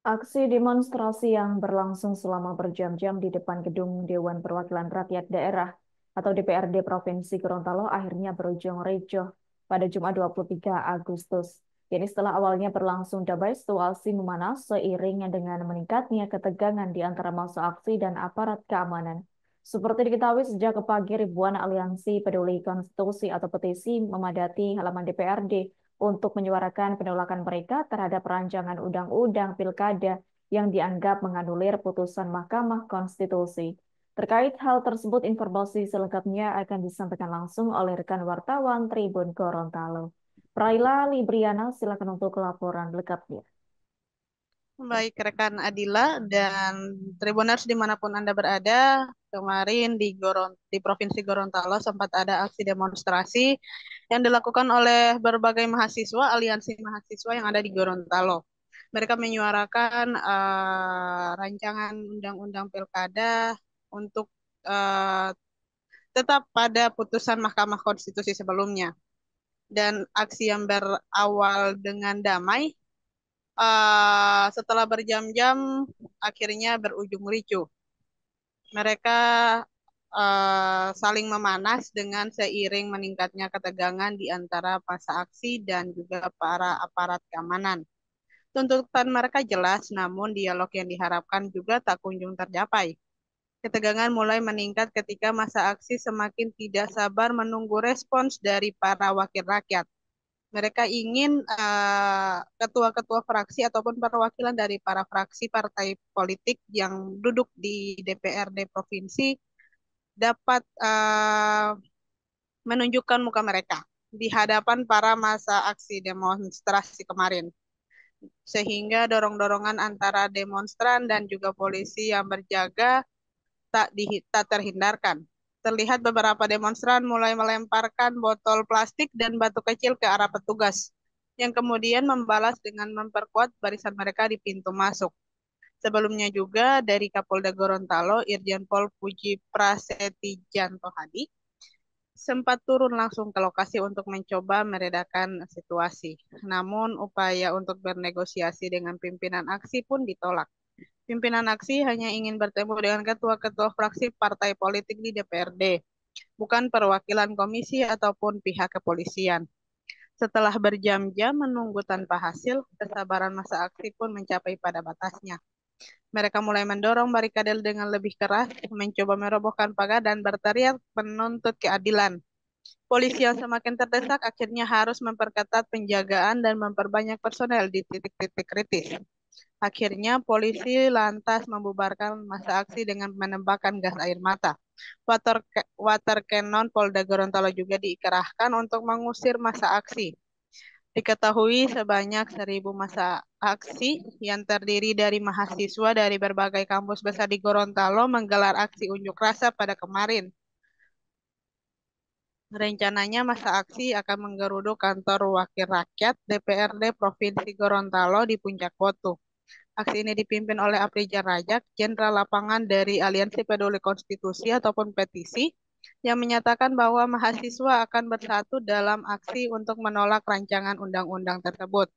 Aksi demonstrasi yang berlangsung selama berjam-jam di depan gedung Dewan Perwakilan Rakyat Daerah atau DPRD Provinsi Gorontalo akhirnya berujung ricuh pada Jumat 23 Agustus. Jadi setelah awalnya berlangsung damai, situasi memanas seiring dengan meningkatnya ketegangan di antara massa aksi dan aparat keamanan. Seperti diketahui sejak pagi ribuan aliansi peduli konstitusi atau petisi memadati halaman DPRD untuk menyuarakan penolakan mereka terhadap rancangan undang-undang pilkada yang dianggap menganulir putusan Mahkamah Konstitusi. Terkait hal tersebut, informasi selengkapnya akan disampaikan langsung oleh rekan wartawan Tribun Gorontalo. Praila Libriana, silakan untuk laporan lengkapnya. Baik rekan Adila dan Tribuners dimanapun Anda berada, kemarin di Provinsi Gorontalo sempat ada aksi demonstrasi yang dilakukan oleh berbagai mahasiswa, aliansi mahasiswa yang ada di Gorontalo. Mereka menyuarakan rancangan undang-undang pilkada untuk eh, tetap pada putusan Mahkamah Konstitusi sebelumnya. Dan aksi yang berawal dengan damai setelah berjam-jam akhirnya berujung ricuh. Mereka saling memanas dengan seiring meningkatnya ketegangan di antara massa aksi dan juga para aparat keamanan. Tuntutan mereka jelas, namun dialog yang diharapkan juga tak kunjung tercapai. Ketegangan mulai meningkat ketika massa aksi semakin tidak sabar menunggu respons dari para wakil rakyat. Mereka ingin ketua-ketua fraksi ataupun perwakilan dari para fraksi partai politik yang duduk di DPRD provinsi dapat menunjukkan muka mereka di hadapan para masa aksi demonstrasi kemarin. Sehingga dorong-dorongan antara demonstran dan juga polisi yang berjaga tak terhindarkan. Terlihat beberapa demonstran mulai melemparkan botol plastik dan batu kecil ke arah petugas, yang kemudian membalas dengan memperkuat barisan mereka di pintu masuk. Sebelumnya juga dari Kapolda Gorontalo, Irjen Pol Puji Prasetyanto Hadi, sempat turun langsung ke lokasi untuk mencoba meredakan situasi. Namun upaya untuk bernegosiasi dengan pimpinan aksi pun ditolak. Pimpinan aksi hanya ingin bertemu dengan ketua-ketua fraksi partai politik di DPRD, bukan perwakilan komisi ataupun pihak kepolisian. Setelah berjam-jam menunggu tanpa hasil, kesabaran masa aksi pun mencapai pada batasnya. Mereka mulai mendorong barikade dengan lebih keras, mencoba merobohkan pagar dan berteriak menuntut keadilan. Polisi yang semakin terdesak akhirnya harus memperketat penjagaan dan memperbanyak personel di titik-titik kritis. Akhirnya polisi lantas membubarkan massa aksi dengan menembakkan gas air mata. Water cannon Polda Gorontalo juga dikerahkan untuk mengusir massa aksi. Diketahui sebanyak 1.000 massa aksi yang terdiri dari mahasiswa dari berbagai kampus besar di Gorontalo menggelar aksi unjuk rasa pada kemarin. Rencananya masa aksi akan menggeruduk kantor Wakil Rakyat DPRD Provinsi Gorontalo di Puncak Botu. Aksi ini dipimpin oleh Aprijal Rajak, Jenderal Lapangan dari Aliansi Peduli Konstitusi ataupun Petisi, yang menyatakan bahwa mahasiswa akan bersatu dalam aksi untuk menolak rancangan undang-undang tersebut.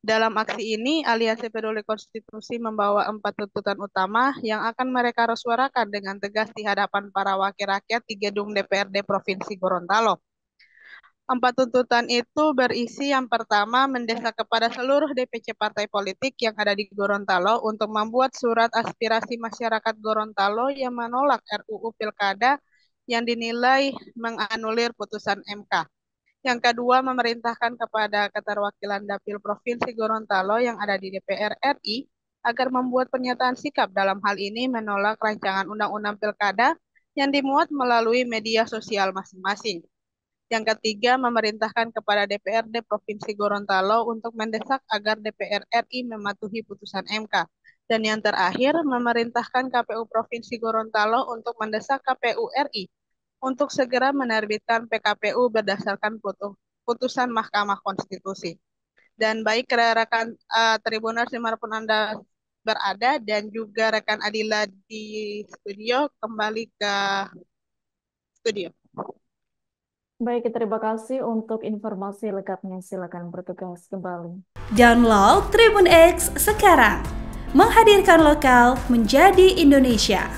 Dalam aksi ini, Aliansi Peduli Konstitusi membawa 4 tuntutan utama yang akan mereka suarakan dengan tegas di hadapan para wakil rakyat di gedung DPRD Provinsi Gorontalo. 4 tuntutan itu berisi yang pertama mendesak kepada seluruh DPC partai politik yang ada di Gorontalo untuk membuat surat aspirasi masyarakat Gorontalo yang menolak RUU Pilkada yang dinilai menganulir putusan MK. Yang kedua, memerintahkan kepada keterwakilan Dapil Provinsi Gorontalo yang ada di DPR RI agar membuat pernyataan sikap dalam hal ini menolak rancangan undang-undang Pilkada yang dimuat melalui media sosial masing-masing. Yang ketiga, memerintahkan kepada DPRD Provinsi Gorontalo untuk mendesak agar DPR RI mematuhi putusan MK. Dan yang terakhir, memerintahkan KPU Provinsi Gorontalo untuk mendesak KPU RI untuk segera menerbitkan PKPU berdasarkan putusan Mahkamah Konstitusi. Dan baik rekan Tribuners dimanapun Anda berada dan juga rekan Adila di studio, kembali ke studio. Baik, terima kasih untuk informasi lengkapnya. Silakan bertugas kembali. Download Tribun X sekarang menghadirkan lokal menjadi Indonesia.